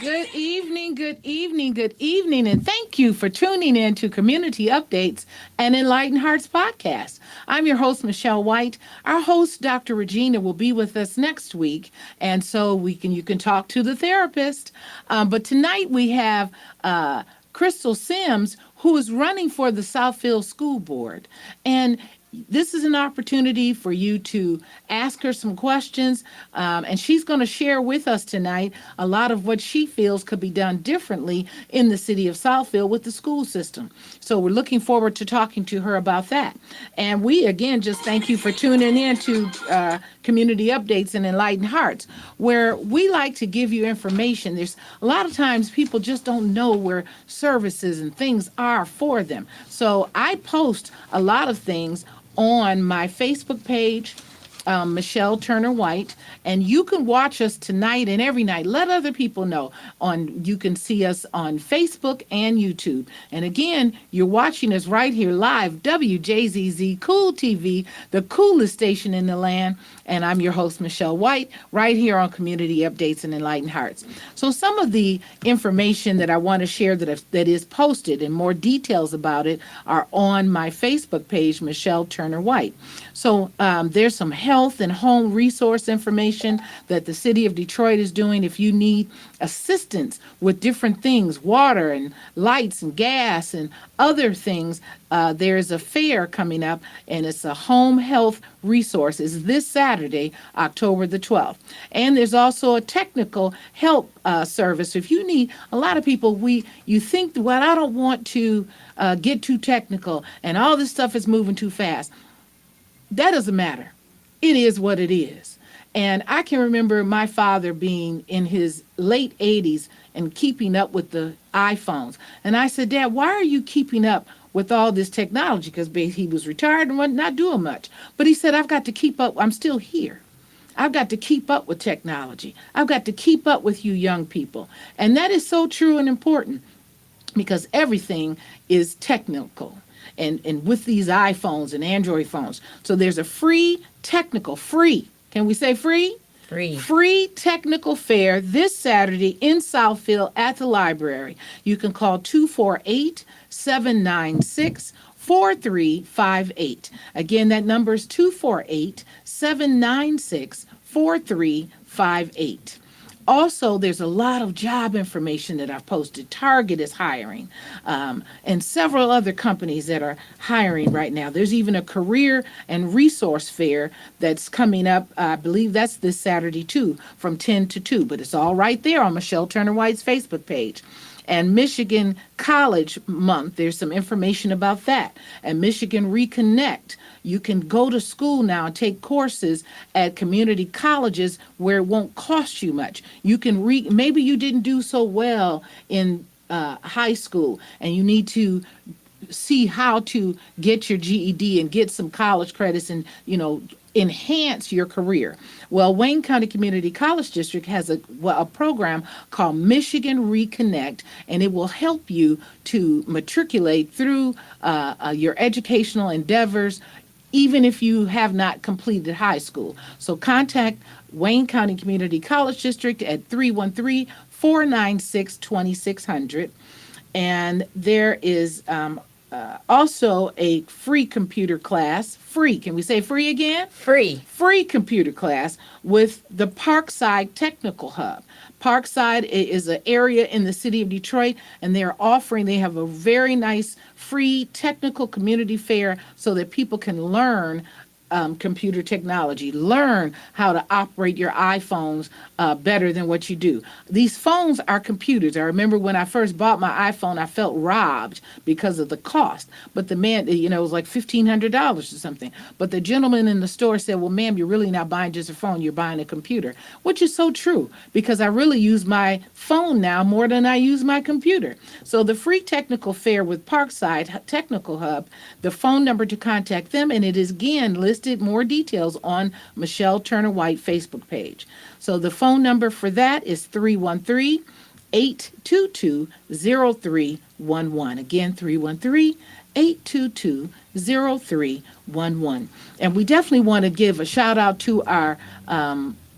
Good evening, good evening, good evening, and thank you for tuning in to Community Updates and Enlightened Hearts podcast. I'm your host, Michelle White. Our host, Dr. Regina, will be with us next week, and so you can talk to the therapist. But tonight we have Crystal Sims, who is running for the Southfield School Board, and this is an opportunity for you to ask her some questions, and she's going to share with us tonight a lot of what she feels could be done differently in the city of Southfield with the school system. So we're looking forward to talking to her about that. And we, again, just thank you for tuning in to Community Updates and Enlightened Hearts, where we like to give you information. There's a lot of times people just don't know where services and things are for them. So I post a lot of things on my Facebook page, Michelle Turner White, and you can watch us tonight and every night. Let other people know. You can see us on Facebook and YouTube. And again, you're watching us right here live, WJZZ Cool TV, the coolest station in the land. And I'm your host, Michelle White, right here on Community Updates and Enlightened Hearts. So some of the information that I want to share that is posted and more details about it are on my Facebook page, Michelle Turner White. So there's some health and home resource information that the city of Detroit is doing. If you need assistance with different things, water and lights and gas and other things, there's a fair coming up, and it's a home health resource. It's this Saturday, October the 12th. And there's also a technical help service. If you need, a lot of people, you think, well, I don't want to get too technical, and all this stuff is moving too fast. That doesn't matter. It is what it is. And I can remember my father being in his late 80s and keeping up with the iPhones. And I said, Dad, why are you keeping up with all this technology? Because he was retired and was not doing much. But he said, I've got to keep up. I'm still here. I've got to keep up with technology. I've got to keep up with you young people. And that is so true and important because everything is technical. And with these iPhones and Android phones. So there's a free, can we say free? Free technical fair this Saturday in Southfield at the library. You can call 248-796-4358. Again, that number is 248-796-4358. Also, there's a lot of job information that I've posted. Target is hiring, and several other companies that are hiring right now. There's even a career and resource fair that's coming up. I believe that's this Saturday, too, from 10 to 2. But it's all right there on Michelle Turner White's Facebook page. And Michigan College Month, there's some information about that. And Michigan Reconnect. You can go to school now and take courses at community colleges where it won't cost you much. You can maybe you didn't do so well in high school and you need to see how to get your GED and get some college credits and, enhance your career. Well, Wayne County Community College District has a program called Michigan Reconnect, and it will help you to matriculate through your educational endeavors, even if you have not completed high school. So contact Wayne County Community College District at 313-496-2600. And there is also a free computer class. Free, can we say free again? Free computer class with the Parkside Technical Hub. Parkside is an area in the city of Detroit, and they have a very nice free technical community fair so that people can learn computer technology, learn how to operate your iPhones better than what you do. These phones are computers. I remember when I first bought my iPhone, I felt robbed because of the cost. But the man, it was like $1,500 or something. But the gentleman in the store said, well, ma'am, you're really not buying just a phone, you're buying a computer, which is so true because I really use my phone now more than I use my computer. So the free technical fair with Parkside Technical Hub, the phone number to contact them, and it is again listed more details on Michelle Turner White Facebook page. So the phone number for that is 313-822-0311. Again, 313-822-0311. And we definitely want to give a shout out to our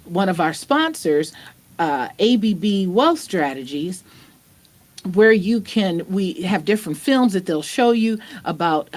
one of our sponsors, ABB Wealth Strategies, where we have different films that they'll show you about,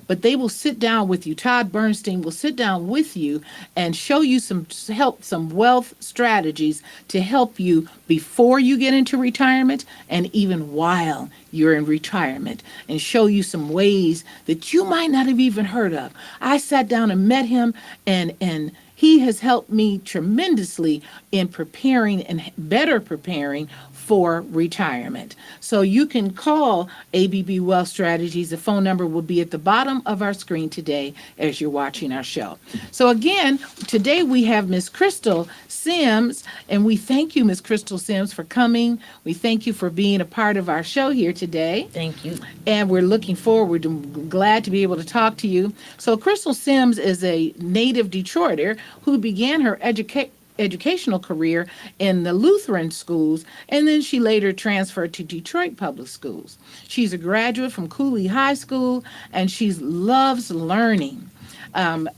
but they will sit down with you. Todd Bernstein will sit down with you and show you some wealth strategies to help you before you get into retirement and even while you're in retirement, and show you some ways that you might not have even heard of. I sat down and met him, and he has helped me tremendously in preparing and better preparing for retirement. So you can call ABB Wealth Strategies. The phone number will be at the bottom of our screen today as you're watching our show. So again, today we have Miss Crystal Sims, and we thank you, Miss Crystal Sims, for coming. We thank you for being a part of our show here today. Thank you. And we're looking forward to, glad to be able to talk to you. So Crystal Sims is a native Detroiter who began her educational career in the Lutheran schools, and then she later transferred to Detroit Public Schools. She's a graduate from Cooley High School, and she loves learning.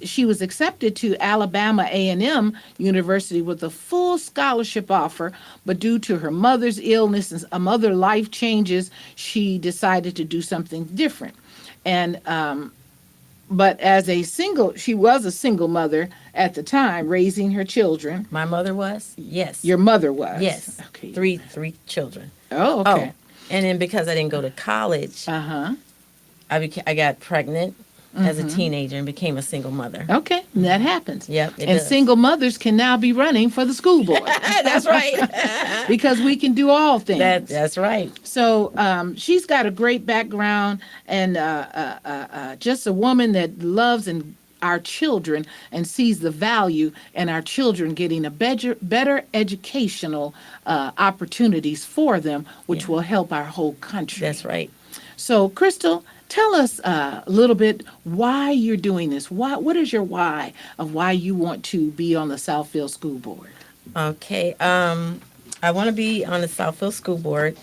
She was accepted to Alabama A&M University with a full scholarship offer, but due to her mother's illness and some other life changes, she decided to do something different. And but she was a single mother at the time, raising her children. My mother was? Yes. Your mother was? Yes. Okay. Three children. Oh, okay. And then because I didn't go to college, Uh-huh. I got pregnant as a teenager and became a single mother. Okay, and that happens. Yep, it And does. single mothers can now be running for the school board. That's right. Because we can do all things. That's right. So she's got a great background, and just a woman that loves our children and sees the value in our children getting a better educational opportunities for them, which will help our whole country. That's right. So, Crystal, tell us a little bit why you're doing this. What is your why of why you want to be on the Southfield School Board? Okay. I want to be on the Southfield School Board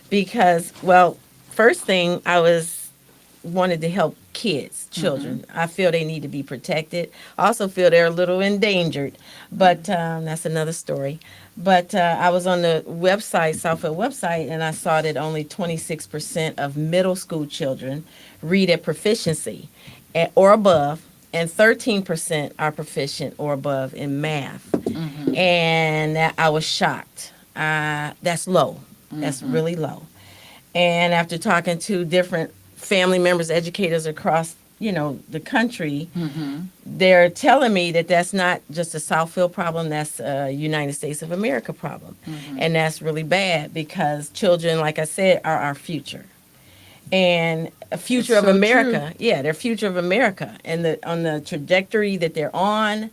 because, well, first thing wanted to help kids, children. I feel they need to be protected. I also feel they're a little endangered, but that's another story. But I was on the website, Southfield website, and I saw that only 26% of middle school children read at proficiency or above, and 13% are proficient or above in math. And I was shocked. That's low. That's really low. And after talking to different family members, educators across, the country, they're telling me that that's not just a Southfield problem, that's a United States of America problem. And that's really bad because children, like I said, are our future. And a future That's of so America. Yeah, they're future of America. And on the trajectory that they're on,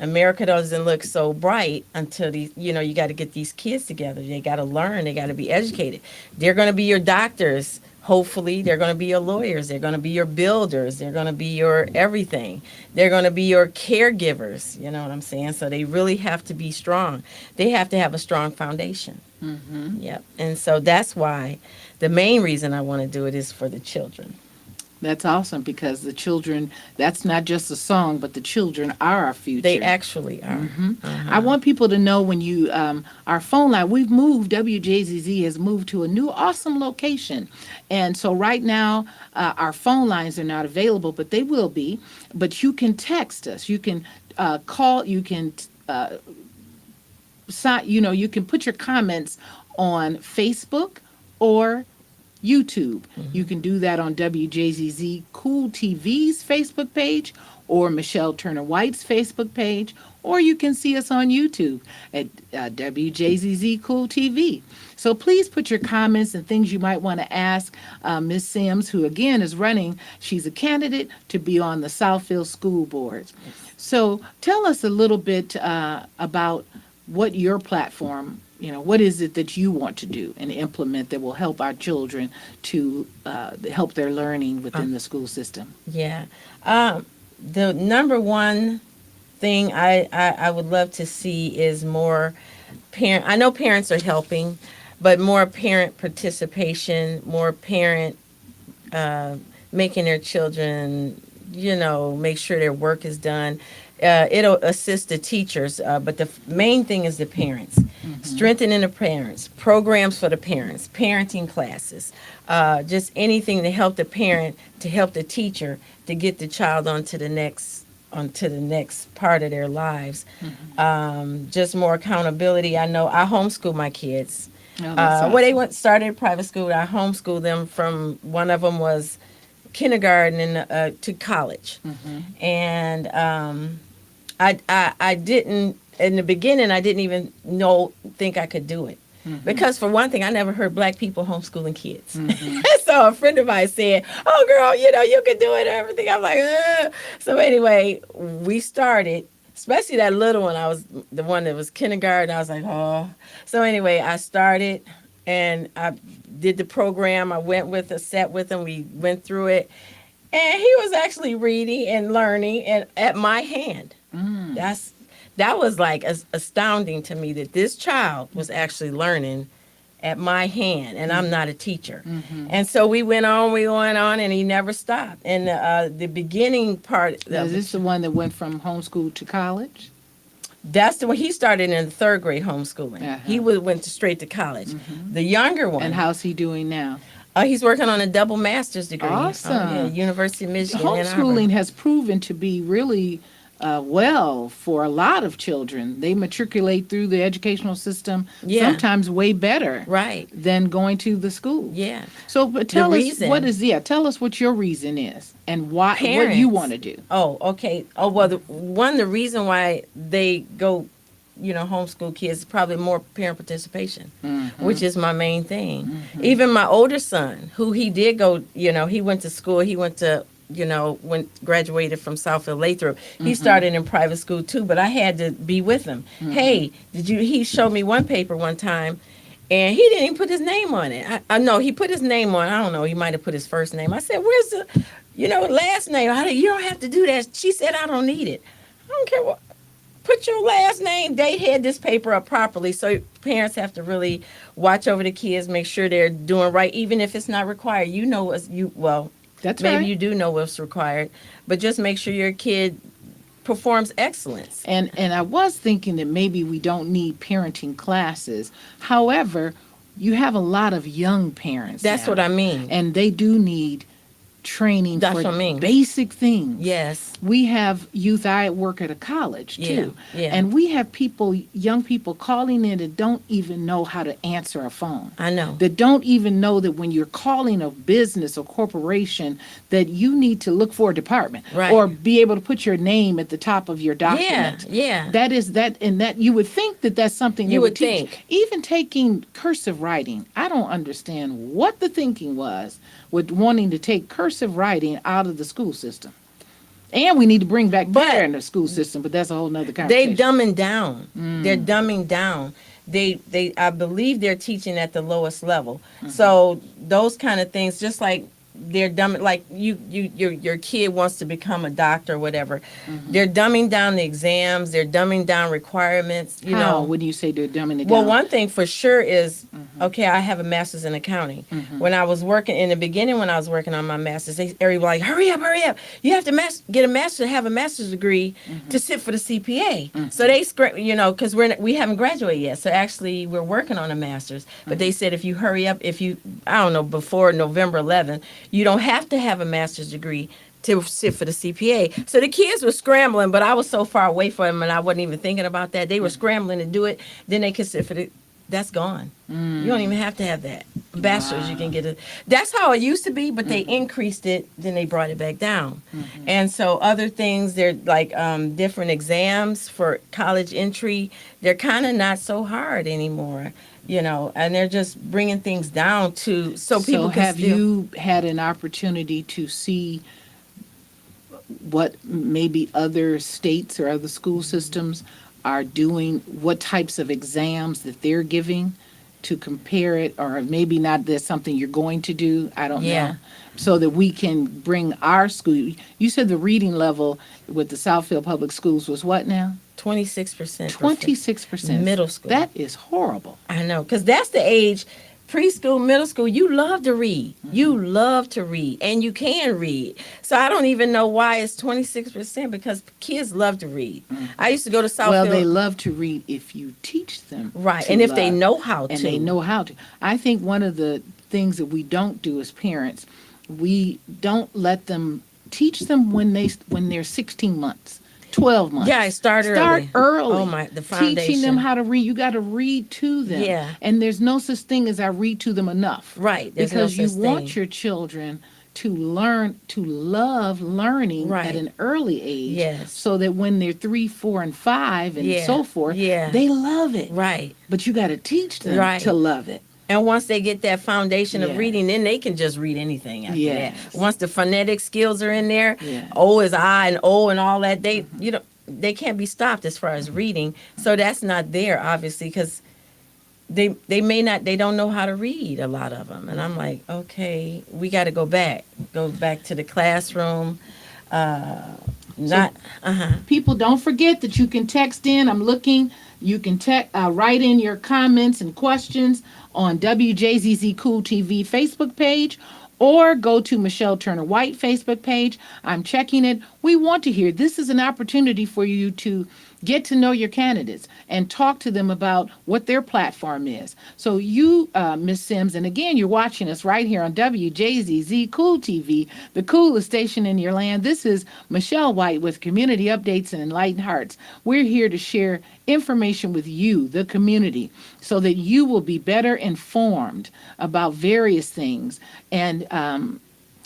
America doesn't look so bright until you got to get these kids together. They got to learn. They got to be educated. They're going to be your doctors. Hopefully, they're going to be your lawyers. They're going to be your builders. They're going to be your everything. They're going to be your caregivers. You know what I'm saying? So they really have to be strong. They have to have a strong foundation. Yep. And so that's why the main reason I want to do it is for the children. That's awesome, because the children, that's not just a song, but the children are our future. They actually are. I want people to know when our phone line, we've moved, WJZZ has moved to a new awesome location. And so right now, our phone lines are not available, but they will be. But you can text us. You can call, you can, you can put your comments on Facebook or YouTube. You can do that on WJZZ Cool TV's Facebook page or Michelle Turner White's Facebook page, or you can see us on YouTube at WJZZ Cool TV. So please put your comments and things you might want to ask Ms. Sims, who again is running. She's a candidate to be on the Southfield School Board. So tell us a little bit about what your platform, what is it that you want to do and implement that will help our children to help their learning within the school system? Yeah. The number one thing I would love to see is more I know parents are helping, but more parent participation, more parent making their children, make sure their work is done, It'll assist the teachers, but the main thing is the parents. Strengthening the parents, programs for the parents, parenting classes, just anything to help the parent, to help the teacher, to get the child onto the next part of their lives. Just more accountability. I know I homeschool my kids. Oh, that's Well, they awesome. started private school. I homeschooled them from, one of them was kindergarten to college, and I didn't, in the beginning, I didn't even think I could do it. Because for one thing, I never heard black people homeschooling kids. So a friend of mine said, "Oh, girl, you can do it." And everything. I'm like, ugh. So anyway, we started. Especially that little one. I was the one that was kindergarten. I was like, oh. So anyway, I started, and I did the program. I sat with him. We went through it, and he was actually reading and learning and at my hand. That was like astounding to me, that this child was actually learning at my hand, and I'm not a teacher. And so we went on, and he never stopped. And the beginning part, Now, is this the one that went from homeschool to college? that's the one he started in the third grade homeschooling. He went straight to college. The younger one, And how's he doing now? he's working on a double master's degree. Awesome. University of Michigan. Ann Arbor. Homeschooling has proven to be really well for a lot of children. They matriculate through the educational system sometimes way better Right. than going to the school. Yeah. So, but tell us reason- tell us what your reason is and why what Parents. you want to do. Oh, okay. Oh, well, the reason why they go, homeschool kids is probably more parent participation, which is my main thing. Even my older son, who he did go, he went to school, graduated from Southfield Lathrop. He started in private school too, but I had to be with him. Hey, he showed me one paper one time, and he didn't even put his name on it. I know he put his name on. I don't know. He might have put his first name. I said, "Where's the, last name? You don't have to do that." She said, "I don't need it." I don't care what. Put your last name. They had this paper up properly, so parents have to really watch over the kids, make sure they're doing right, even if it's not required. That's maybe right. you do know what's required, but just make sure your kid performs excellence. And I was thinking that maybe we don't need parenting classes. However, you have a lot of young parents. That's now, what I mean. and they do need training That's for what I mean. basic things. Yes. We have youth. I work at a college too, yeah. and we have young people calling in that don't even know how to answer a phone. I know. That don't even know that when you're calling a business or corporation, that you need to look for a department Right. or be able to put your name at the top of your document. Yeah. That is that, and that you would think that that's something they You would teach. think. Even taking cursive writing, I don't understand what the thinking was with wanting to take cursive writing out of the school system. And we need to bring back better in the school system, but that's a whole nother conversation. They dumbing down. They're dumbing down. I believe they're teaching at the lowest level. So those kind of things, just like they're dumbing, like your kid wants to become a doctor or whatever. They're dumbing down the exams. They're dumbing down requirements. How? When you say they're dumbing it Well, down? one thing for sure is, okay, I have a master's in accounting. When I was working, in the beginning when I was working on my master's, everybody was like, hurry up. You have to get a master's, have a master's degree to sit for the CPA. So they, because we haven't graduated yet. So actually we're working on a master's. But they said if you hurry up, I don't know, before November 11th, you don't have to have a master's degree to sit for the CPA. So the kids were scrambling, but I was so far away from them and I wasn't even thinking about that. They were scrambling to do it. Then they could sit for that's gone. You don't even have to have that. Bachelor's, you can get it. That's how it used to be, but they increased it, then they brought it back down. And so other things, they're like different exams for college entry, they're kind of not so hard anymore. And they're just bringing things down so people can have you had an opportunity to see what maybe other states or other school systems are doing, what types of exams that they're giving to compare it, or maybe not that's something you're going to do, I don't know, so that we can bring our school. You said the reading level with the Southfield Public Schools was what now? 26%. 26%. Middle school. That is horrible. I know, because that's the age preschool, middle school, you love to read. You love to read, and you can read. So I don't even know why it's 26% because kids love to read. I used to go to Well, they Southfield. love to read if you teach them Right, to and if they love, know how and to. they know how to. I think one of the things that we don't do as parents, we don't let them teach them when they're 16 months, 12 months. Yeah, I start early. Early. Oh my, the Teaching them foundation. how to read. You got to read to them. Yeah. And there's no such thing as I read to them enough. Right, there's no Because you such want thing. your children to learn to love learning Right. at an early age. Yes. So that when they're 3, 4, and 5 and Yeah. so forth, Yeah. they love it. Right. But you got to teach them Right. to love it. And once they get that foundation of Yes. reading, then they can just read anything after Yes. that. Once the phonetic skills are in there, Yes. O is I and O and all that, they can't be stopped as far as reading. So that's not there, obviously, because they don't know how to read, a lot of them. And I'm like, okay, we got to go back to the classroom. People, don't forget that you can text in. I'm looking. You can write in your comments and questions on WJZZ Cool TV Facebook page, or go to Michelle Turner White Facebook page. I'm checking it. We want to hear. This is an opportunity for you to get to know your candidates and talk to them about what their platform is. So you, Ms. Sims, and again, you're watching us right here on WJZZ Cool TV, the coolest station in your land. This is Michelle White with Community Updates and Enlightened Hearts. We're here to share information with you, the community, so that you will be better informed about various things. And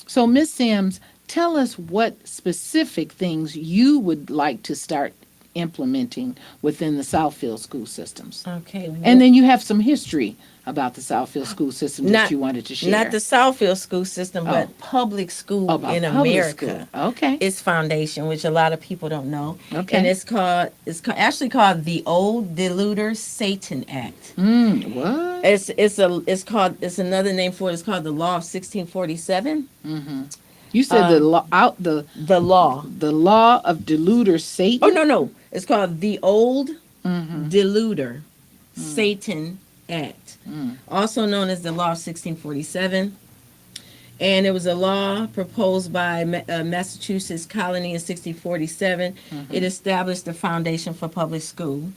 so, Ms. Sims, tell us what specific things you would like to start implementing within the Southfield school systems. Okay. And then you have some history about the Southfield school system that Not- you wanted to share. Not the Southfield school system, but Oh. public school About in public America. school. Okay. Its foundation, which a lot of people don't know. Okay. And actually called the Old Deluder Satan Act. What? It's another name for it. It's called the Law of 1647. You said the law The law. the law of deluder Satan. Oh no. It's called the Old Deluder Satan Act, also known as the Law of 1647. And it was a law proposed by Massachusetts colony in 1647. It established the foundation for public school.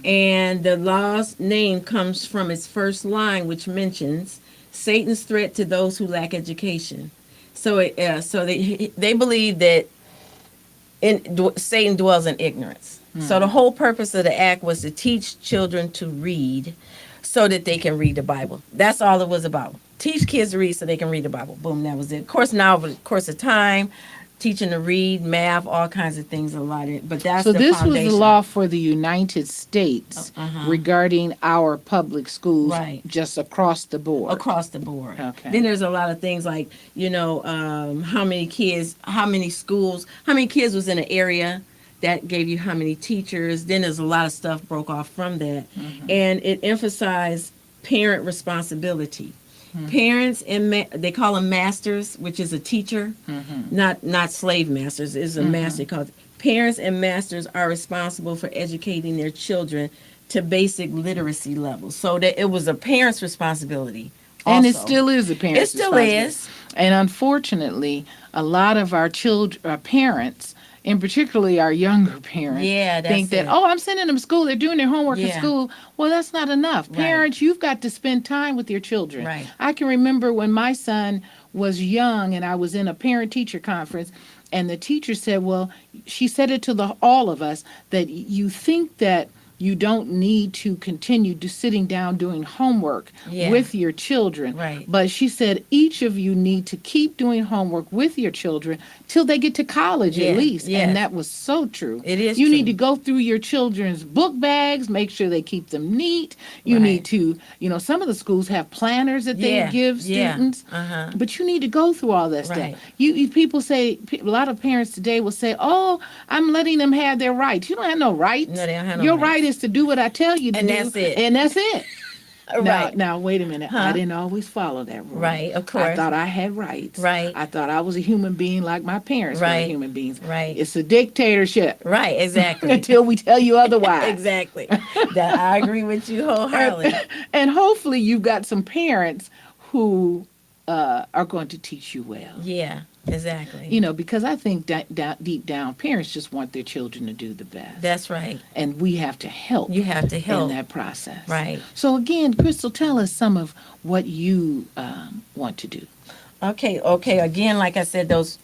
And the law's name comes from its first line, which mentions Satan's threat to those who lack education. So they believe that Satan dwells in ignorance. So the whole purpose of the act was to teach children to read so that they can read the Bible. That's all it was about. Teach kids to read so they can read the Bible. Boom, that was it. Of course, now over the course of time, teaching to read, math, all kinds of things, a lot of it. But that's So the this foundation. was the law for the United States regarding our public schools, Right. just across the board. Across the board. Okay. Then there's a lot of things like, how many kids, how many schools, how many kids was in an area. That gave you how many teachers. Then there's a lot of stuff broke off from that. And it emphasized parent responsibility. Parents and they call them masters, which is a teacher, not slave masters. Is a master called. Parents and masters are responsible for educating their children to basic literacy levels. So that it was a parent's responsibility. And it also. still is a parent's It still responsibility. is. And unfortunately, a lot of our parents, and particularly our younger parents, Yeah, that's think that, it. I'm sending them to school. They're doing their homework at Yeah. school. Well, that's not enough. Right. Parents, you've got to spend time with your children. Right. I can remember when my son was young and I was in a parent-teacher conference, and the teacher said, she said it to all of us, that you think that you don't need to continue to sitting down doing homework Yeah. with your children. Right. But she said each of you need to keep doing homework with your children till they get to college Yeah, at least. yes. And that was so true. It is You true. need to go through your children's book bags, make sure they keep them neat. You Right. need to, some of the schools have planners that they Yeah, give yeah, students. But you need to go through all that Right. stuff. You people say, a lot of parents today will say, I'm letting them have their rights. You don't have no rights. No, they don't have no Your rights. right is to do what I tell you to And do. that's it. And that's it. Right. Now, wait a minute. Huh? I didn't always follow that rule. Right, of I course. thought I had rights. Right. I thought I was a human being like my parents were Right. human beings. Right. It's a dictatorship Right, exactly. until we tell you otherwise. Exactly. That I agree with you wholeheartedly. And hopefully you've got some parents who are going to teach you well. Yeah, exactly. You know, because I think deep down, parents just want their children to do the best. That's right. And we have to help. You have to help in that process. Right. So again, Crystal, tell us some of what you want to do. Okay. Again, like I said, those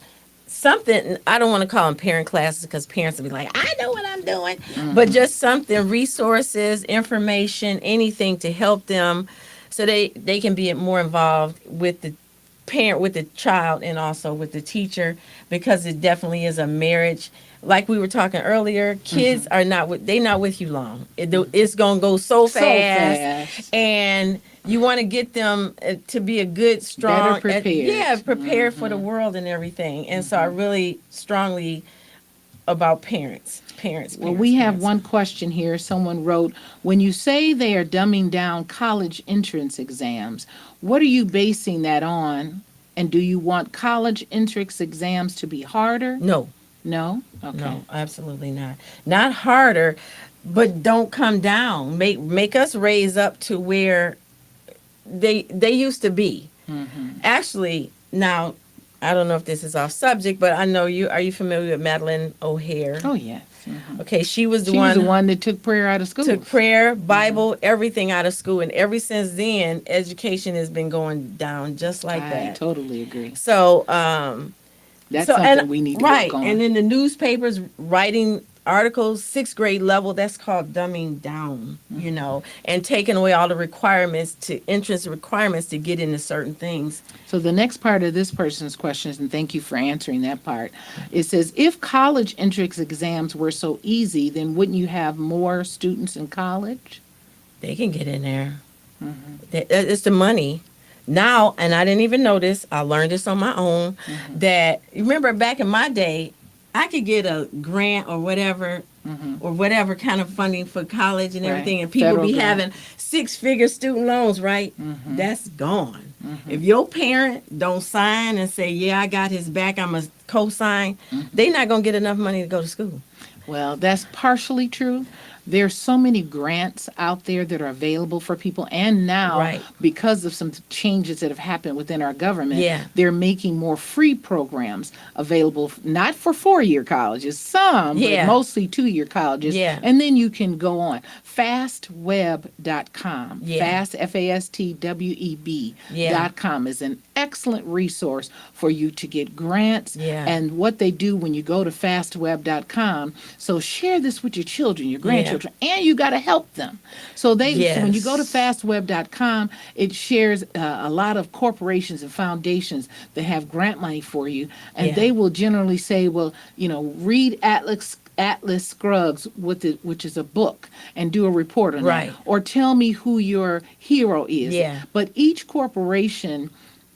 something, I don't want to call them parent classes because parents will be like, I know what I'm doing. But just something, resources, information, anything to help them so they can be more involved with the parent, with the child, and also with the teacher, because it definitely is a marriage. Like we were talking earlier, kids are not with you long. It's gonna go so fast, and you want to get them to be a good, strong, better prepared. Prepared for the world and everything. And so I really strongly about parents. Well, we have one question here. Someone wrote, when you say they are dumbing down college entrance exams, what are you basing that on? And do you want college entrance exams to be harder? No. No? Okay. No, absolutely not. Not harder, but don't come down. Make us raise up to where they used to be. Actually, now, I don't know if this is off subject, but I know you. Are you familiar with Madeline O'Hare? Oh, yes. Okay, she was She was the one that took prayer out of school. Took prayer, Bible, everything out of school, and ever since then, education has been going down just like that. I totally agree. So, that's something we need to work on. And in the newspapers, writing articles, 6th grade level, that's called dumbing down, you know, and taking away all the entrance requirements to get into certain things. So the next part of this person's questions, and thank you for answering that part, it says, if college entrance exams were so easy, then wouldn't you have more students in college? They can get in there. It's the money. Now, and I didn't even know this, I learned this on my own, that, remember back in my day, I could get a grant or whatever kind of funding for college and everything, and people Federal be grant. having 6-figure student loans, right? That's gone. If your parent don't sign and say, yeah, I got his back, I'm a co-sign, they not going to get enough money to go to school. Well, that's partially true. There's so many grants out there that are available for people, and now because of some changes that have happened within our government, they're making more free programs available, not for 4-year colleges, some, but mostly 2-year colleges, and then you can go on. Fastweb.com, fast, FASTWEB.com is an excellent resource for you to get grants, and what they do when you go to fastweb.com. So share this with your children, your grandchildren, and you got to help them. So so when you go to fastweb.com, it shares a lot of corporations and foundations that have grant money for you, and they will generally say, well, you know, read Atlas Scruggs, which is a book, and do a report on that. Or tell me who your hero is. But each corporation,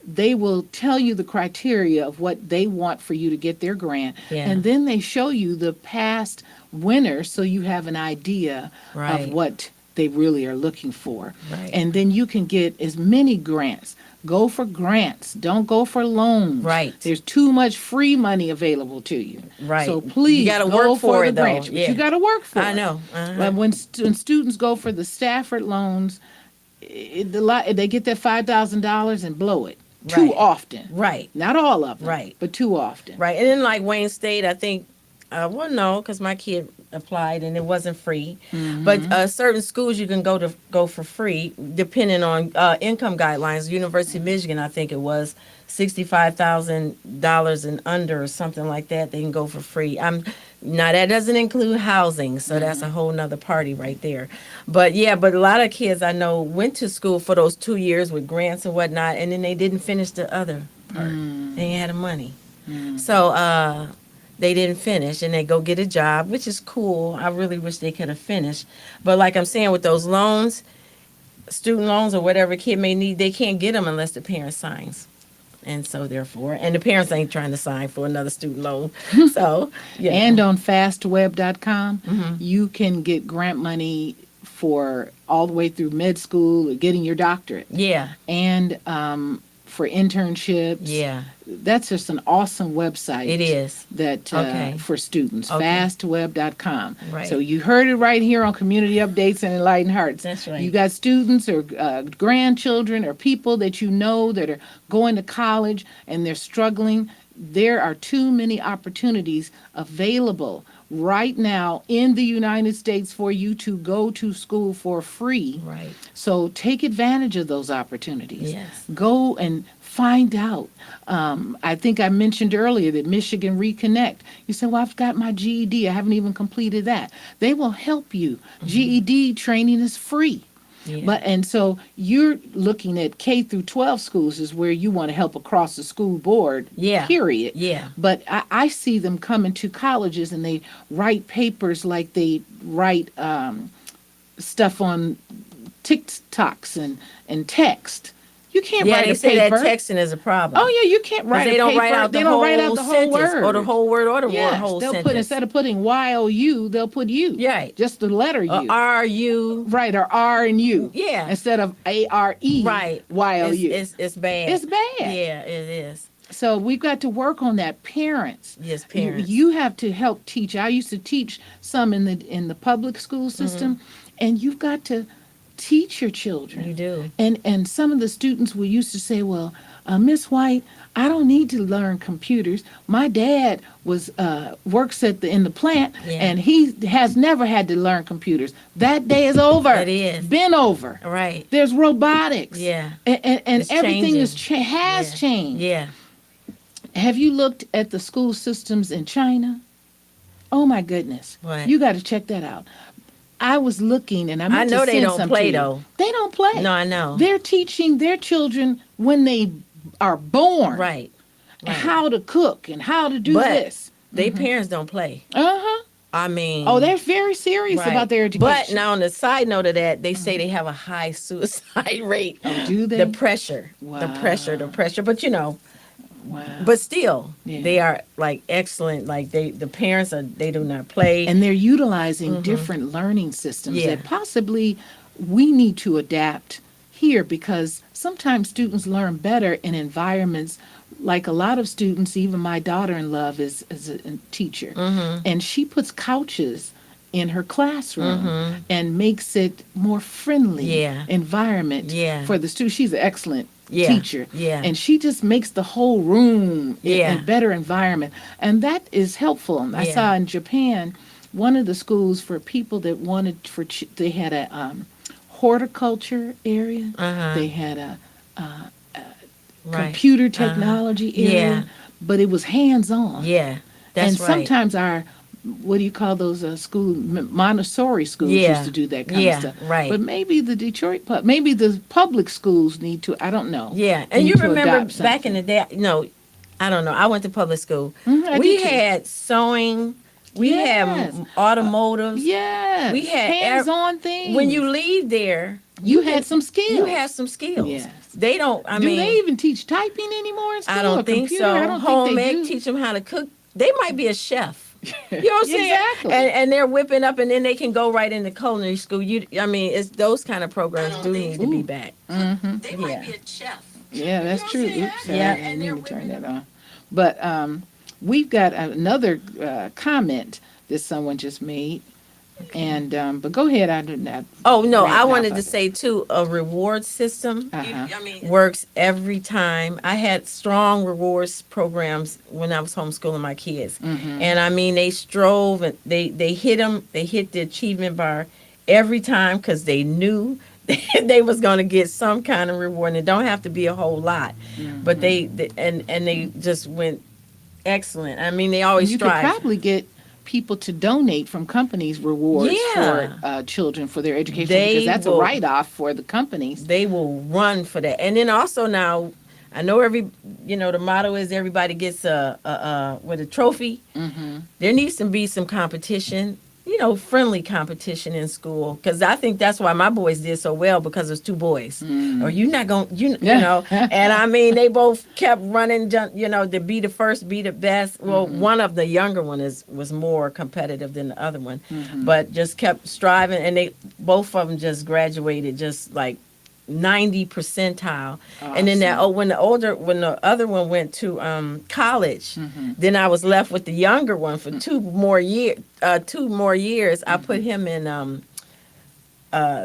they will tell you the criteria of what they want for you to get their grant. And then they show you the past winners so you have an idea of what they really are looking for. And then you can get as many grants. Go for grants. Don't go for loans. There's too much free money available to you. So please, you gotta go work for the it, though. grants. But you got to work for it. I know. But when students go for the Stafford loans, they get that $5,000 and blow it. Too often. Not all of them. But too often. And then like Wayne State, I think, well, no, because my kid applied and it wasn't free. But certain schools you can go for free, depending on income guidelines. University of Michigan, I think it was $65,000 and under or something like that. They can go for free. Now that doesn't include housing, so that's a whole nother party right there. But but a lot of kids I know went to school for those 2 years with grants and whatnot, and then they didn't finish the other part. They ain't had the money. So they didn't finish, and they go get a job, which is cool. I really wish they could have finished. But like I'm saying, with those loans, student loans or whatever a kid may need, they can't get them unless the parent signs. And so therefore, and the parents ain't trying to sign for another student loan. So, And on fastweb.com, you can get grant money for all the way through med school or getting your doctorate. Yeah. And for internships. Yeah. That's just an awesome website. It is. That Okay. for students, Okay. fastweb.com. Right. So you heard it right here on Community Updates and Enlightened Hearts. That's right. You got students or grandchildren or people that you know that are going to college and they're struggling. There are too many opportunities available right now in the United States for you to go to school for free. Right. So take advantage of those opportunities. Yes. Go and find out. I think I mentioned earlier that Michigan Reconnect. You said, well, I've got my GED. I haven't even completed that. They will help you. GED training is free. Yeah. And so you're looking at K through 12 schools is where you want to help across the school board, Yeah. period. Yeah. But I see them coming to colleges and they write papers like they write stuff on TikToks and text. You can't Yeah, write they a say paper. that texting is a problem. Oh yeah, you can't write. They a don't paper. write out the They don't whole write out the whole sentence word or the whole word or the Yes, whole they'll sentence. put instead of putting YOU, they'll put U. Right. Just the letter U. Are you? Right, or R and U. Yeah. Instead of ARE. Right. YOU. It's bad. It's bad. Yeah, it is. So we've got to work on that. Parents. Yes, parents. You have to help teach. I used to teach some in the public school system, and you've got to teach your children. You do. And some of the students will used to say, well, Miss White, I don't need to learn computers. My dad works in the plant, Yeah. and he has never had to learn computers. That day is over. It is. Been over. Right. There's robotics. Yeah. And It's everything changing. has Yeah. changed. Yeah. Have you looked at the school systems in China? Oh my goodness. What? You got to check that out. I was looking and I meant know to they send don't some play, to you. though. They don't play. No, I know. They're teaching their children when they are born Right. how to cook and how to do But this. they parents don't play. Uh-huh. I mean. Oh, they're very serious right. about their education. But now on the side note of that, they say they have a high suicide rate. Oh, do they? The pressure. Wow. The pressure. But Wow. but still, Yeah. they are like excellent. Like the parents they do not play. And they're utilizing different learning systems Yeah. that possibly we need to adapt here, because sometimes students learn better in environments like a lot of students. Even my daughter-in-law is a teacher, and she puts couches in her classroom and makes it more friendly Yeah. environment Yeah. for the students. She's an excellent Yeah. teacher, Yeah. and she just makes the whole room Yeah. a better environment, and that is helpful. And I Yeah. saw in Japan one of the schools for people that wanted they had a horticulture area, Uh-huh. they had a Right. computer technology area, Yeah. but it was hands-on. Yeah. That's And right. sometimes our, what do you call those Montessori schools Yeah. used to do that kind Yeah, of stuff. right. But maybe the maybe the public schools need to, I don't know. Yeah, and need you to remember adopt back in something. the day? No, I don't know. I went to public school. I We did too. had sewing. We Yes. had automotives. Yes. We had hands-on things. When you leave there, you had some skills. you have some skills. Yes. They don't. I do mean, they even teach typing anymore in school? I or don't think computer? so. I don't Home think they ec, do. teach them how to cook. They might be a chef. You know what I'm saying? Exactly. And they're whipping up, and then they can go right into culinary school. I mean, it's those kind of programs do need to be back. They Yeah. might be a chef. Yeah, that's true. You know what I'm Oops, saying? sorry, Yeah. I didn't And mean they're to turn women. that on. But we've got another comment that someone just made, and but go ahead. I did not. Oh no, Right I now, wanted but- to say too, a reward system. Uh-huh. I mean, Works every time. I had strong rewards programs when I was homeschooling my kids, and I mean they strove and they hit them. They hit the achievement bar every time because they knew they was going to get some kind of reward, and it don't have to be a whole lot, but they they just went excellent. I mean they always You could strive. probably get people to donate from companies rewards Yeah. for children for their education, They because that's will- a write-off for the companies. They will run for that. And then also now, I know the motto is everybody gets a trophy. There needs to be some competition. friendly competition in school, because I think that's why my boys did so well, because it's two boys. Or you not going and I mean, they both kept running, to be the first, be the best. Well, one of the younger one was more competitive than the other one, but just kept striving, and they both of them just graduated just like 90 percentile. And then when the other one went to college, then I was left with the younger one for 2 more years. I put him in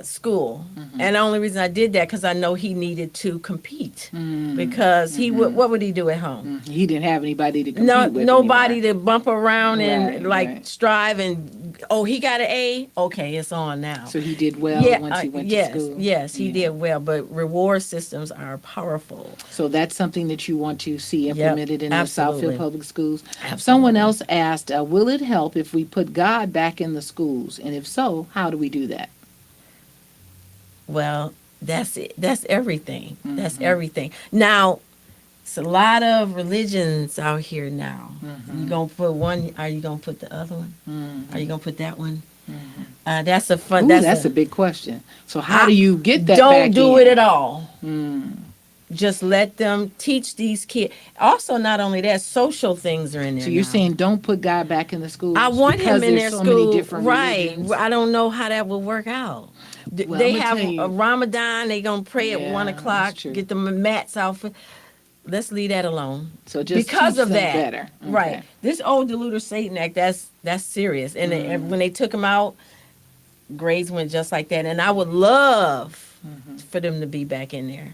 school, and the only reason I did that because I know he needed to compete, because he would, what would he do at home? He didn't have anybody to compete with. Nobody to bump around and Right. strive, and he got an A, okay, it's on now. So he did well once he went to school. Yes, he did well, but reward systems are powerful. So that's something that you want to see implemented in the absolutely. Southfield Public Schools. Absolutely. Someone else asked, will it help if we put God back in the schools? And if so, how do we do that? Well, that's it. That's everything. That's everything. Now, it's a lot of religions out here now. You gonna put one? Are you gonna put the other one? Are you gonna put that one? That's a fun. Ooh, that's a big question. So how do you get that? Don't back do in? it at all. Just let them teach these kids. Also, not only that, social things are in there. So you're now. saying don't put God back in the schools? I want because him in there's their so school, many different right? religions? I don't know how that will work out. Well, They I'ma have tell you. a Ramadan. They gonna pray at Yeah, 1:00. that's true. Get the mats out. Let's leave that alone. So just because teach of them that, better. Okay. right? This old Deluder Satan Act, that's serious. And when they took him out, grades went just like that. And I would love for them to be back in there,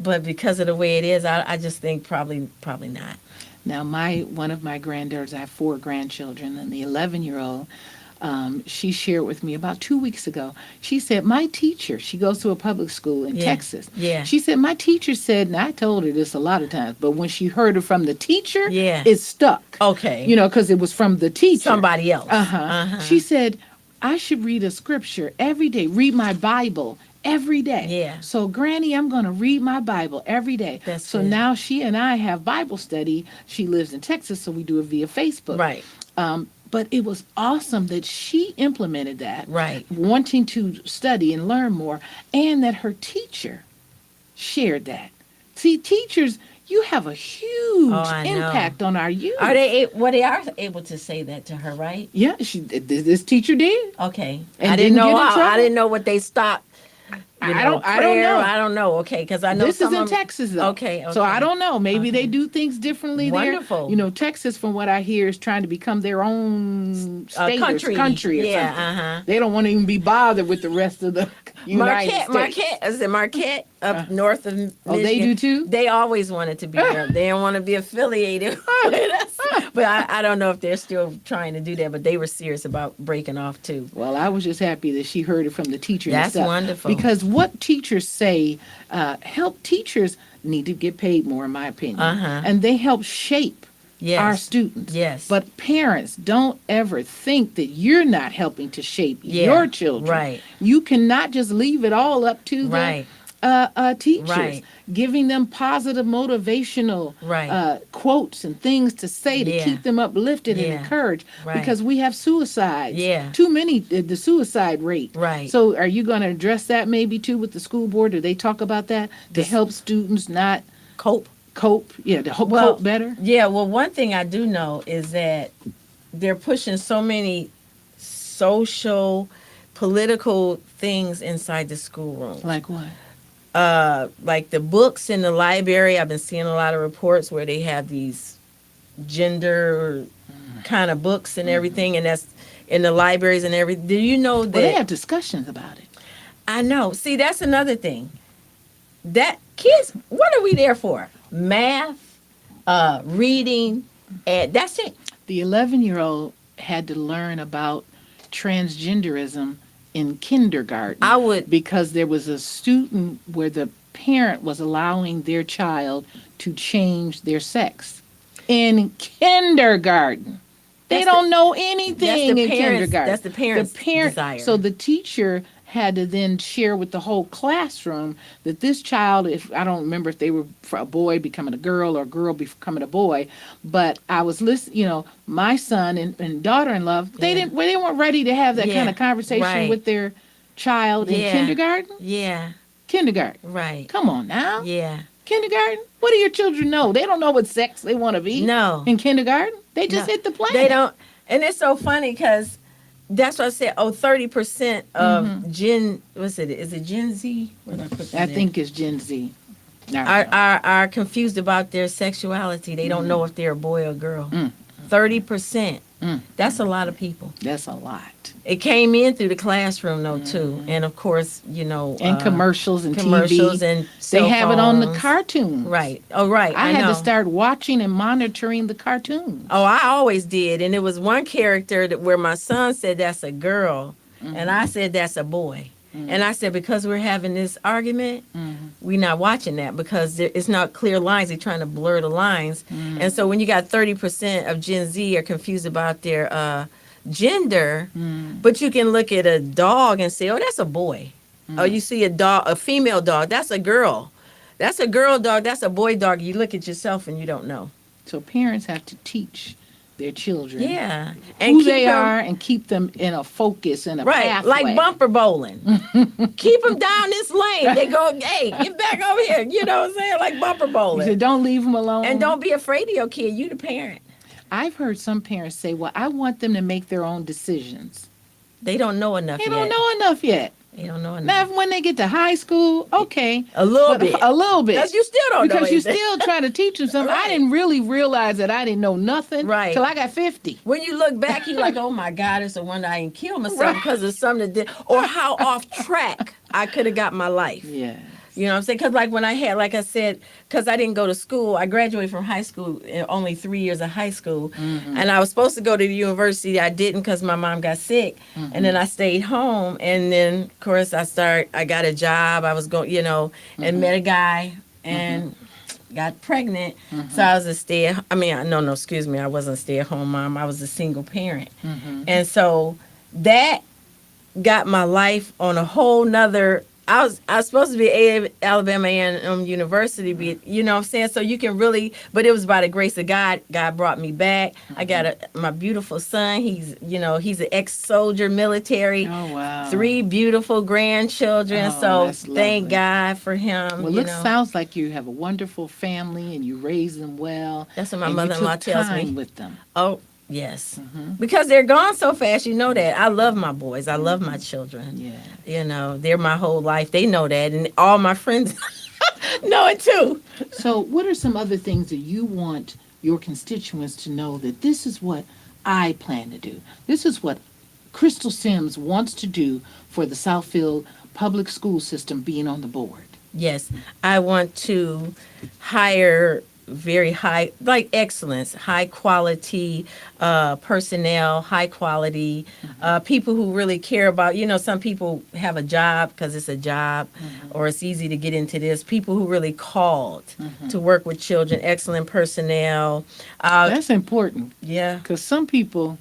but because of the way it is, I just think probably not. Now, one of my granddaughters, I have 4 grandchildren, and the 11-year-old, she shared with me about 2 weeks ago. She said, my teacher, she goes to a public school in Texas. Yeah. She said, my teacher said, and I told her this a lot of times, but when she heard it from the teacher, Yeah. it stuck. Okay. Because it was from the teacher. Somebody else. She said, I should read a scripture every day, read my Bible every day. Yeah. So, Granny, I'm going to read my Bible every day. That's so good. now she and I have Bible study. She lives in Texas, so we do it via Facebook. Right. But it was awesome that she implemented that, Right. wanting to study and learn more, and that her teacher shared that. See, teachers, you have a huge I know. impact on our youth. They are able to say that to her, right? Yeah, this teacher did. Okay. And I didn't didn't know get in how. I trouble? didn't know what they stopped. I don't prayer. know. I don't know. Okay, because I know This is some in of 'em- Texas, though. Okay. So I don't know. Maybe Okay. they do things differently Wonderful. there. Texas, from what I hear, is trying to become their own state country. or country or Yeah, something. They don't want to even be bothered with the rest of the United States. Marquette, is it Marquette up north of Michigan? Oh, they do too? They always wanted to be there. They didn't want to be affiliated with us. But I don't know if they're still trying to do that, but they were serious about breaking off too. Well, I was just happy that she heard it from the teacher. That's herself. wonderful. Because what teachers say, teachers need to get paid more, in my opinion. And they help shape Yes. our students. Yes. But parents, don't ever think that you're not helping to shape your children. Right. You cannot just leave it all up to Right. the teachers. Right. Giving them positive motivational Right. quotes and things to say to Yeah. keep them uplifted Yeah. and encouraged. Right. Because we have suicides. Yeah. Too many, the suicide rate. Right. So are you going to address that maybe too with the school board? Do they talk about that to help students not Cope. cope? Yeah, to cope better? Yeah, well, one thing I do know is that they're pushing so many social, political things inside the schoolroom. Like what? Like the books in the library. I've been seeing a lot of reports where they have these gender kind of books and everything, and that's in the libraries and everything. Do you know that? Well, they have discussions about it. I know. See, that's another thing. That kids, what are we there for? Math, reading, and that's it. The 11-year-old had to learn about transgenderism in kindergarten. I would. Because there was a student where the parent was allowing their child to change their sex in kindergarten. They That's don't know anything that's the in parents- kindergarten. that's the parents' desire. So the teacher had to then share with the whole classroom that this child, if I don't remember if they were for a boy becoming a girl or a girl becoming a boy, but I was listening, my son and daughter-in-law, they weren't ready to have that kind of conversation right. with their child in kindergarten. Yeah. Kindergarten. Right. Come on now. Yeah. Kindergarten? What do your children know? They don't know what sex they want to be. No. In kindergarten? They just hit the planet. They don't. And it's so funny because that's what I said. 30% of Gen, what's it? Is it Gen Z? Where did I put that I in? think it's Gen Z. Are confused about their sexuality. They don't know if they're a boy or girl. 30%. That's a lot of people. That's a lot. It came in through the classroom though too, and of course and commercials and commercials TV. and They have it on the phones. cartoons. Right. Oh, right. I had know. to start watching and monitoring the cartoons. Oh, I always did, and it was one character where my son said that's a girl, and I said that's a boy. And I said, because we're having this argument, we're not watching that because it's not clear lines. They're trying to blur the lines. And so when you got 30% of Gen Z are confused about their gender, but you can look at a dog and say, oh, that's a boy. Or you see a female dog, that's a girl. That's a girl dog, that's a boy dog. You look at yourself and you don't know. So parents have to teach their children and who they are and keep them in a focus and a pathway. Like bumper bowling. Keep them down this lane. They go, hey, get back over here. You know what I'm saying? Like bumper bowling. So don't leave them alone. And don't be afraid of your kid. You the parent. I've heard some parents say, well, I want them to make their own decisions. They don't know enough yet. They don't know enough yet. They don't know enough. Now, when they get to high school, okay. A little bit. A little bit. Because you still don't know Because you're anything. still trying to teach them something. Right. I didn't really realize that I didn't know nothing Right. till I got 50. When you look back, you're like, oh my God, it's a wonder I didn't kill myself because of something that did, or how off track I could have got my life. Yeah. You know what I'm saying? Because like when I had, like I said, because I didn't go to school, I graduated from high school, only 3 years of high school. And I was supposed to go to the university. I didn't because my mom got sick. And then I stayed home. And then, of course, I got a job. I was going, and met a guy and got pregnant. So I was I wasn't a stay-at-home mom. I was a single parent. And so that got my life on a whole nother. I was supposed to be at Alabama A&M University, you know what I'm saying? So you can really, but it was by the grace of God. God brought me back. I got my beautiful son. He's an ex-soldier military. Oh, wow. 3 beautiful grandchildren. Oh, so that's lovely. thank God for him. Well, sounds like you have a wonderful family and you raise them well. That's what my and mother-in-law you took tells time me. with them. Oh, yes. Because they're gone so fast, you know that. I love my boys. I love my children. Yeah. They're my whole life. They know that. And all my friends know it too. So what are some other things that you want your constituents to know that this is what I plan to do? This is what Crystal Sims wants to do for the Southfield public school system being on the board. Yes. I want to hire very high, like excellence, high quality personnel, high quality people who really care about, some people have a job because it's a job or it's easy to get into this. People who really called to work with children, excellent personnel. That's important. Yeah. Because some people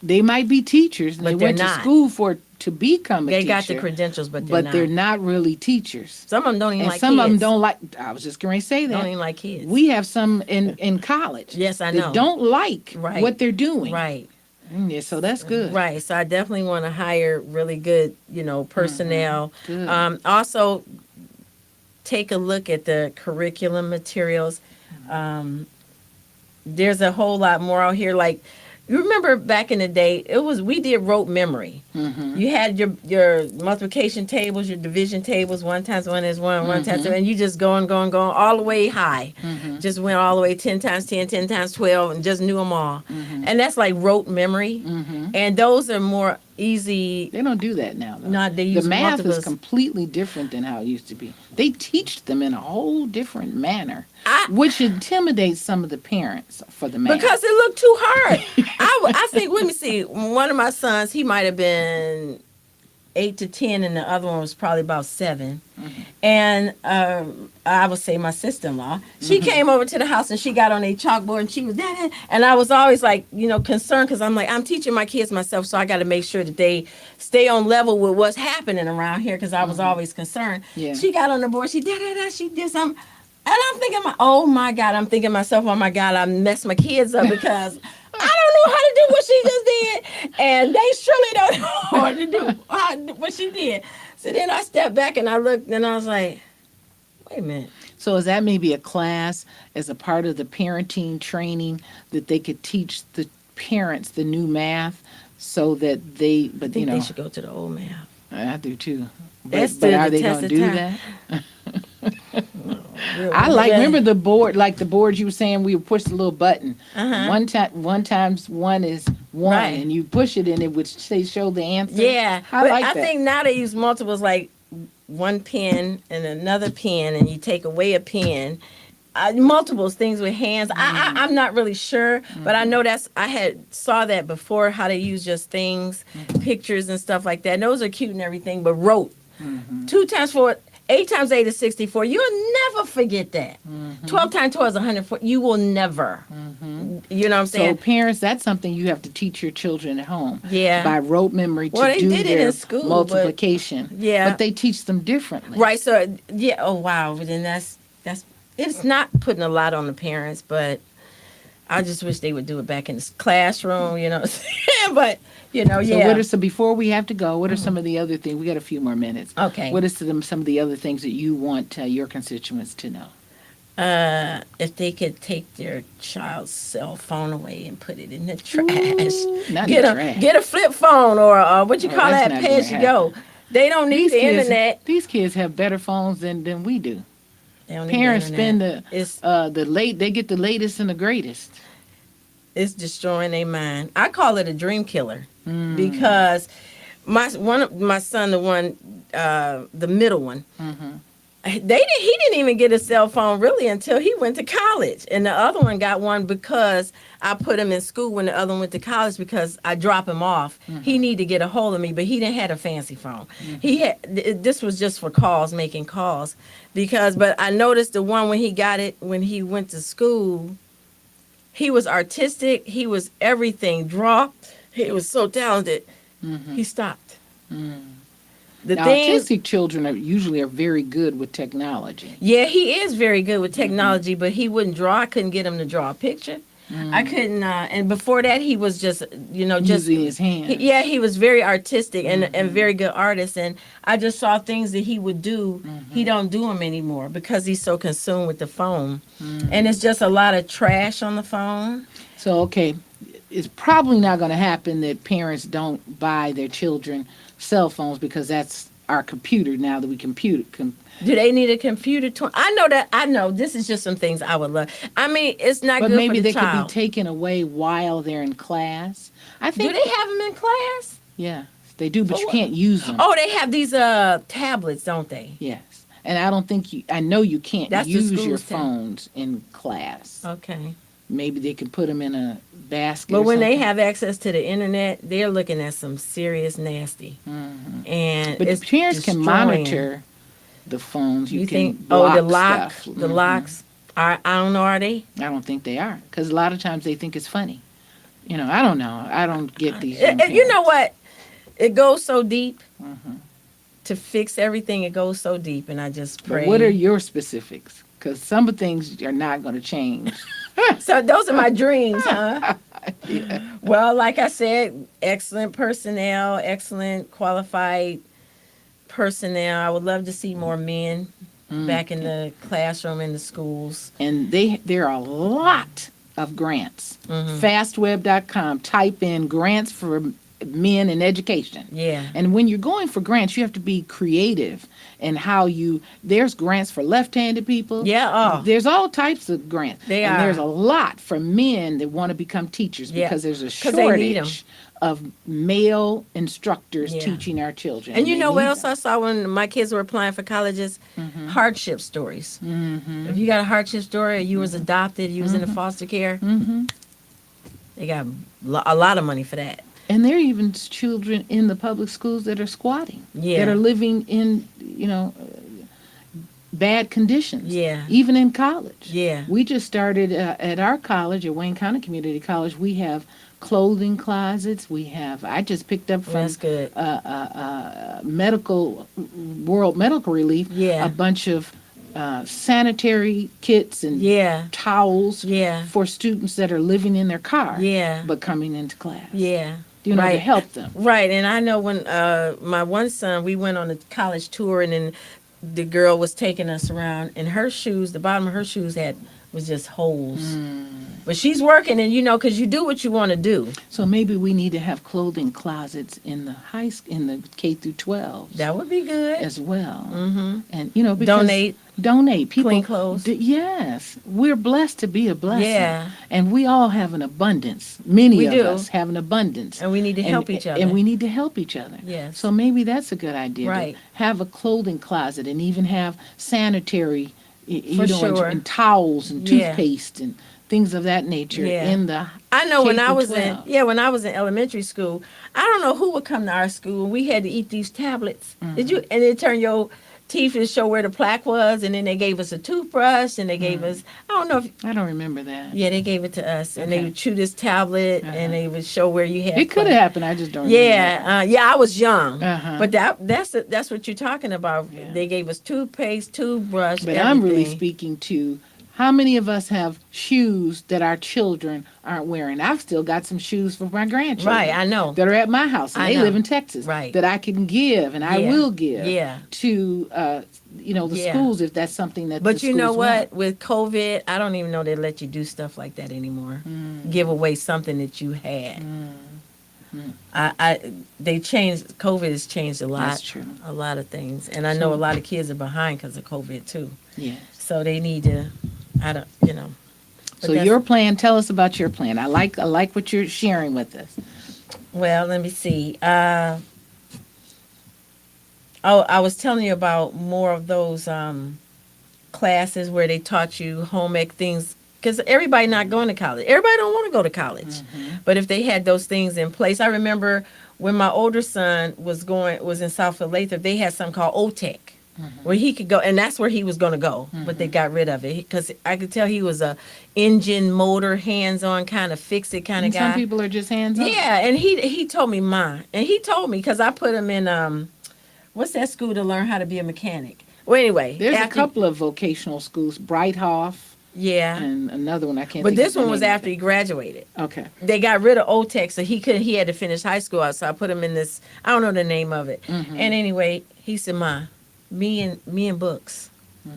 they might be teachers and But they went they're to not. school to become a They teacher. got the credentials, but they're not really teachers. Some of them don't even And like some kids. of them don't like, I was just going to say that. Don't even like kids. We have some in college. Yes, I that know. don't like Right. what they're doing. Right. Yeah, so that's good. Right. So I definitely want to hire really good, personnel. Good. Also, take a look at the curriculum materials. There's a whole lot more out here. Like, you remember back in the day, we did rote memory. You had your multiplication tables, your division tables. 1 times 1 is 1, 1 times 2, and you just going all the way high. Just went all the way 10 times 10, 10 times 12, and just knew them all. And that's like rote memory. And those are more easy. They don't do that now, though. Not they The use math is multiples. completely different than how it used to be. They teach them in a whole different manner, I- which intimidates some of the parents for the math. Because it looked too hard. I think, let me see, one of my sons, he might have been 8 to 10, and the other one was probably about 7. And I would say my sister-in-law, she came over to the house and she got on a chalkboard and she was that, and I was always like, concerned, because I'm like, I'm teaching my kids myself, so I got to make sure that they stay on level with what's happening around here, because I was always concerned. Yeah. She got on the board, she did she did something. And I'm thinking, oh my God, I'm thinking to myself, oh my God, I messed my kids up because I don't know how to do what she just did. And they surely don't know how to do what she did. So then I stepped back and I looked and I was like, wait a minute. So is that maybe a class as a part of the parenting training that they could teach the parents the new math so that they, but I think they should go to the old math. I do too. That's But still are the they test going of to do time. that? Really? I like, Yeah. remember the board, like the board you were saying, we would push the little button. Uh-huh. One times one is one, Right. and you push it and it would say show the answer. Yeah. I But like I that. think now they use multiples, like one pen and another pen, and you take away a pen. Multiples things with hands. I'm not really sure, but I know I had saw that before, how they use just things, pictures and stuff like that. And those are cute and everything, but wrote 2 times 4, 8 times 8 is 64. You'll never forget that. 12 times 12 is 104. You will never. You know what I'm So saying? parents, that's something you have to teach your children at home. Yeah. By rote memory to Well, they do did it their in school, but- multiplication. Yeah. But they teach them differently. Right. So yeah. Oh wow. But then that's it's not putting a lot on the parents, but I just wish they would do it back in the classroom. You know what I'm saying? But So yeah. so before we have to go, what are some of the other things? We got a few more minutes. Okay. What are some of the other things that you want your constituents to know? If they could take their child's cell phone away and put it in the trash. Not Get the a trash. get a flip phone or what you Oh, call that's that, not pay gonna as you go. They don't need the internet. These kids have better phones than we do. They don't need the Parents spend internet. It's they get the latest and the greatest. it's destroying their mind. I call it a dream killer Mm. because my son, the middle one, he didn't even get a cell phone really until he went to college, and the other one got one because I put him in school when the other one went to college, because I drop him off. He needed to get a hold of me, but he didn't have a fancy phone. He had this was just for calls, making calls, but I noticed the one when he got it when he went to school. He was artistic. He was everything. He was so talented. He stopped. The Now, thing, autistic children usually are very good with technology. yeah, he is very good with technology, but he wouldn't draw. I couldn't get him to draw a picture. I couldn't. And before that, he was just, just Using his hands. he was very artistic and very good artist. And I just saw things that he would do. He don't do them anymore because he's so consumed with the phone. And it's just a lot of trash on the phone. So, okay, it's probably not going to happen that parents don't buy their children cell phones, because that's our computer now that we compute. Do they need a computer? I know. This is just some things I would love. I mean, it's not But good maybe for the they could child. be taken away while they're in class. I Do think. they have them in class? Yeah, they do, but For you what? can't use them. Oh, they have these tablets, don't they? Yes. And I don't think I know you can't That's the use your school's tab- phones in class. Okay. Maybe they could put them in a basket. But or when they something. have access to the internet, they're looking at some serious nasty. And But it's the parents can destroying. monitor the phones. You, You can think? block The lock, stuff. the Mhm. locks. I don't know. Are they? I don't think they are, because a lot of times they think it's funny. I don't know. I don't get these. young You know parents. what? It goes so deep. Mm-hmm. To fix everything, it goes so deep, and I just pray. But what are your specifics? Because some of things are not going to change. So those are my dreams, huh? Well, like I said, excellent personnel, excellent qualified personnel. I would love to see more men back in the classroom in the schools. And there are a lot of grants. Mm-hmm. Fastweb.com. Type in grants for men in education. Yeah. And when you're going for grants, you have to be creative in how there's grants for left-handed people. Yeah. Oh. There's all types of grants. They and are. there's a lot for men that want to become teachers, Yeah. because there's a 'Cause they need 'em. shortage of male instructors Yeah. teaching our children. And you they know what need else them. I saw when my kids were applying for colleges? Mm-hmm. Hardship stories. If you got a hardship story, or you was adopted, you was in a foster care, Mm-hmm. they got a lot of money for that. And there are even children in the public schools that are squatting, Yeah. that are living in, bad conditions, Yeah. even in college. Yeah. We just started at our college, at Wayne County Community College, we have clothing closets. I just picked up from That's good. World Medical Relief, Yeah. a bunch of sanitary kits and Yeah. towels Yeah. for students that are living in their car, Yeah. but coming into class. Yeah. To Right. help them. Right. And I know when my one son, we went on a college tour, and then the girl was taking us around, and her shoes, the bottom of her shoes was just holes. But she's working, and because you do what you want to do. So maybe we need to have clothing closets in the in the K through 12 That would be good. as well. Mm-hmm. And because donate people Clean clothes. Yes, we're blessed to be a blessing. Yeah. And we all have an abundance. Many We of do. us have an abundance. And we need to help each other. And we need to help each other. Yes. So maybe that's a good idea. Right. To have a clothing closet and even have sanitary, For sure. and towels and Yeah. toothpaste and things of that nature Yeah. in the I know when K I through was 12. when I was in elementary school, I don't know who would come to our school. We had to eat these tablets. Did you? And it turned your teeth to show where the plaque was, and then they gave us a toothbrush, and they gave us, I don't know if, I don't remember that. yeah, they gave it to us, and they Okay. would chew this tablet, and they would show where you had. It could have happened. I just don't remember. Yeah, I was young, Uh-huh. but that's what you're talking about. Yeah. They gave us toothpaste, toothbrush, But I'm really everything. speaking to how many of us have shoes that our children aren't wearing. I've still got some shoes for my grandchildren. Right, I know. That are at my house, and I they know. live in Texas. Right. That I can give, and I Yeah. will give. Yeah. To the Yeah. schools if that's something that. But the you know schools what? want. With COVID, I don't even know they let you do stuff like that anymore. Mm. Give away something that you had. They changed. COVID has changed a lot. That's true. A lot of things, and I know So- a lot of kids are behind because of COVID too. Yes. So they need to. I don't. But So that's- your plan. Tell us about your plan. I like what you're sharing with us. Well, let me see. I was telling you about more of those classes where they taught you home ec things, because everybody not going to college. Everybody don't want to go to college. But if they had those things in place, I remember when my older son was in Southfield Lathrop, they had something called OTEC. Where he could go, and that's where he was going to go, but they got rid of it because I could tell he was a engine, motor, hands-on kind of fix-it kind of And guy. some people are just hands on. Yeah, and he told me mine, and he told me because I put him in what's that school to learn how to be a mechanic? Well, anyway, There's a after- couple of vocational schools, Breithoff yeah, and another one I can't. but think this of the one was name of after he graduated. it. Okay. They got rid of OTEC, so he had to finish high school, so I put him in this. I don't know the name of it, and anyway, he said, "Ma, me and books,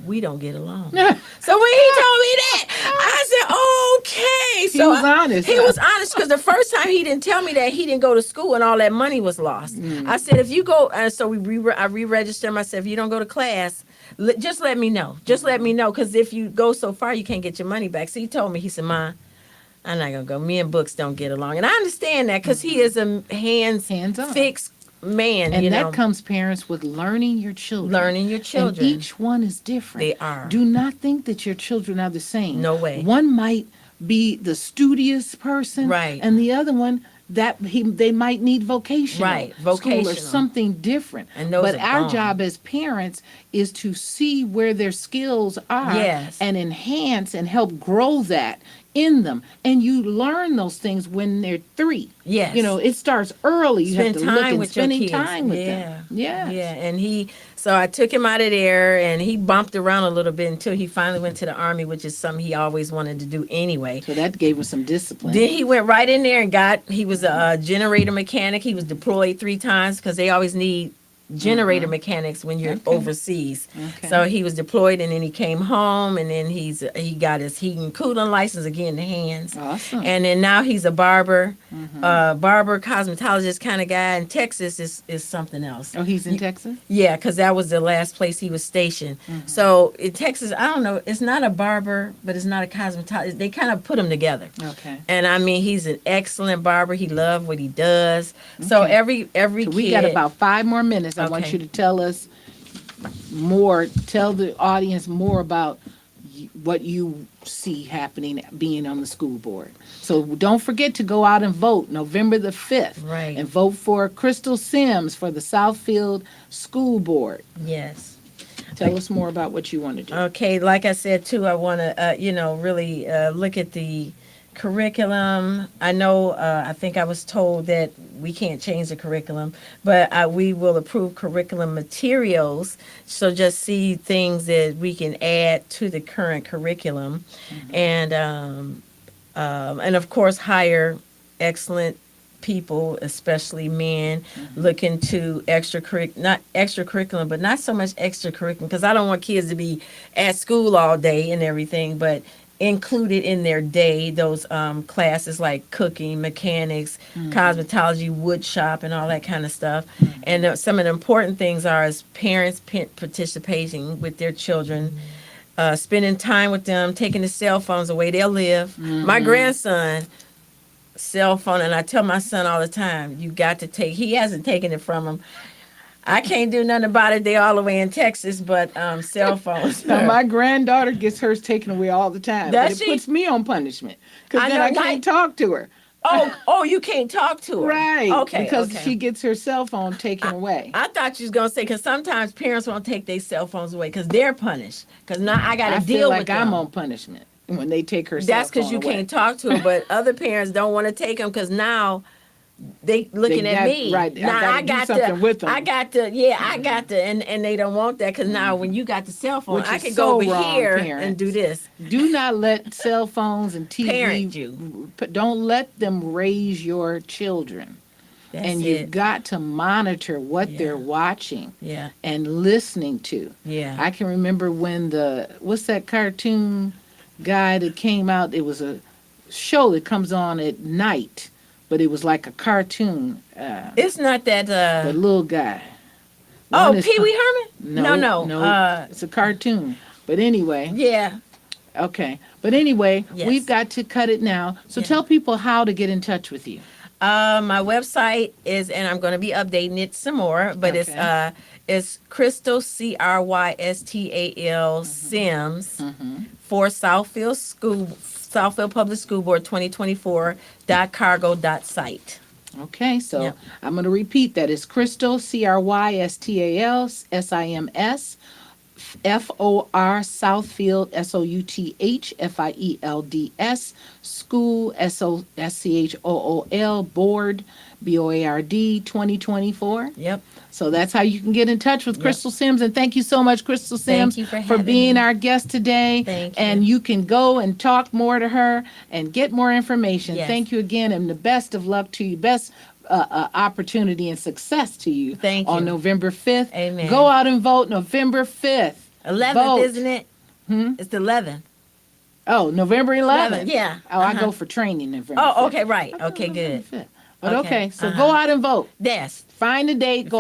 we don't get along." So when he told me that, I said, "Okay." He So was honest. He was honest because the first time he didn't tell me that he didn't go to school and all that money was lost. I said, "If you go," so I re-registered him. I said, "If you don't go to class, just let me know. Just let me know because if you go so far, you can't get your money back." So he told me, he said, "Ma, I'm not gonna go. Me and books don't get along," and I understand that because he is a Hands-on. fixed man, And you that know. comes, parents, with learning your children. Learning your children. And each one is different. They are. Do not think that your children are the same. No way. One might be the studious person. Right. And the other one, they might need vocational. Right, School or vocational. something different. And those but are our gone. job as parents is to see where their skills are Yes. and enhance and help grow that in them. And you learn those things when they're 3. Yes. It starts early. You Spend have to look time and with your spending kids. time with Yeah. them. Yeah. Yeah, and so I took him out of there, and he bumped around a little bit until he finally went to the Army, which is something he always wanted to do anyway. So that gave us some discipline. Then he went right in there and he was a generator mechanic. He was deployed 3 times because they always need generator mechanics when you're Okay. overseas. Okay. So he was deployed, and then he came home, and then he got his heating and cooling license again in the hands. Awesome. And then now he's a barber, cosmetologist kind of guy. And Texas is something else. Oh, he's in Texas? Yeah, because that was the last place he was stationed. So in Texas, I don't know, it's not a barber, but it's not a cosmetologist. They kind of put them together. Okay. And I mean, he's an excellent barber. He loves what he does. So Okay. every So kid. we got about 5 more minutes. I want Okay. you to tell the audience more about what you see happening being on the school board. So don't forget to go out and vote November the 5th. Right. And vote for Crystal Sims for the Southfield School Board. Yes. Tell us more about what you want to do. Okay, like I said too, I want to, really look at the curriculum. I know, I think I was told that we can't change the curriculum, but we will approve curriculum materials. So just see things that we can add to the current curriculum, and of course hire excellent people, especially men, looking to not extracurriculum, but not so much extracurriculum, because I don't want kids to be at school all day and everything, but included in their day those classes like cooking, mechanics, cosmetology, wood shop, and all that kind of stuff. And some of the important things are as parents participating with their children, spending time with them, taking the cell phones away. They'll live. My grandson, cell phone, and I tell my son all the time, you got to take, he hasn't taken it from him. I can't do nothing about it. They're all the way in Texas, but cell phones. Now, my granddaughter gets hers taken away all the time. Does but she? It puts me on punishment because I then know, I can't talk to her. Oh, you can't talk to her. Right. Okay. Because okay. she gets her cell phone taken away. I thought you was going to say, because sometimes parents won't take their cell phones away because they're punished. Because now I got to deal feel like with them. I'm on punishment when they take her cell That's phone because you away. can't talk to her, but other parents don't want to take them because now they looking at me. Right. Now I got to do something with them. I got to, and they don't want that because now when you got the cell phone, Which I is can so go over wrong, here parents. and do this. Do not let cell phones and TV. Parent you. Don't let them raise your children. That's and it. you've got to monitor what they're watching Yeah. and listening to. Yeah. I can remember when what's that cartoon guy that came out? It was a show that comes on at night, but it was like a cartoon. It's not that. The little guy. Oh, One is Pee Wee Herman? No. It's a cartoon. But anyway. Yeah. Okay. But anyway, Yes. we've got to cut it now. So tell people how to get in touch with you. My website is, and I'm going to be updating it some more, but it's Crystal, Crystal Sims for Southfield Public School Board 2024.cargo.site. Okay, so Yep. I'm going to repeat that. It's Crystal, Crystal Sims, FOR Southfield, SOUTHFIELDS, School, SCHOOL, Board, BOARD 2024. Yep. So that's how you can get in touch with Crystal Sims. And thank you so much, Crystal Sims, Thank you for having being me. our guest today. Thank you. And you can go and talk more to her and get more information. Yes. Thank you again, and the best of luck to you. Best opportunity and success to you. Thank on you. November 5th. Amen. Go out and vote November 5th. 11th, Vote. isn't it? It's the 11th. Oh, November 11th. Yeah. Oh, I go for training November 5th. Oh, okay, right. I go Okay, November good. 5th. But Okay, okay, so go out and vote. Yes. Find a date. Go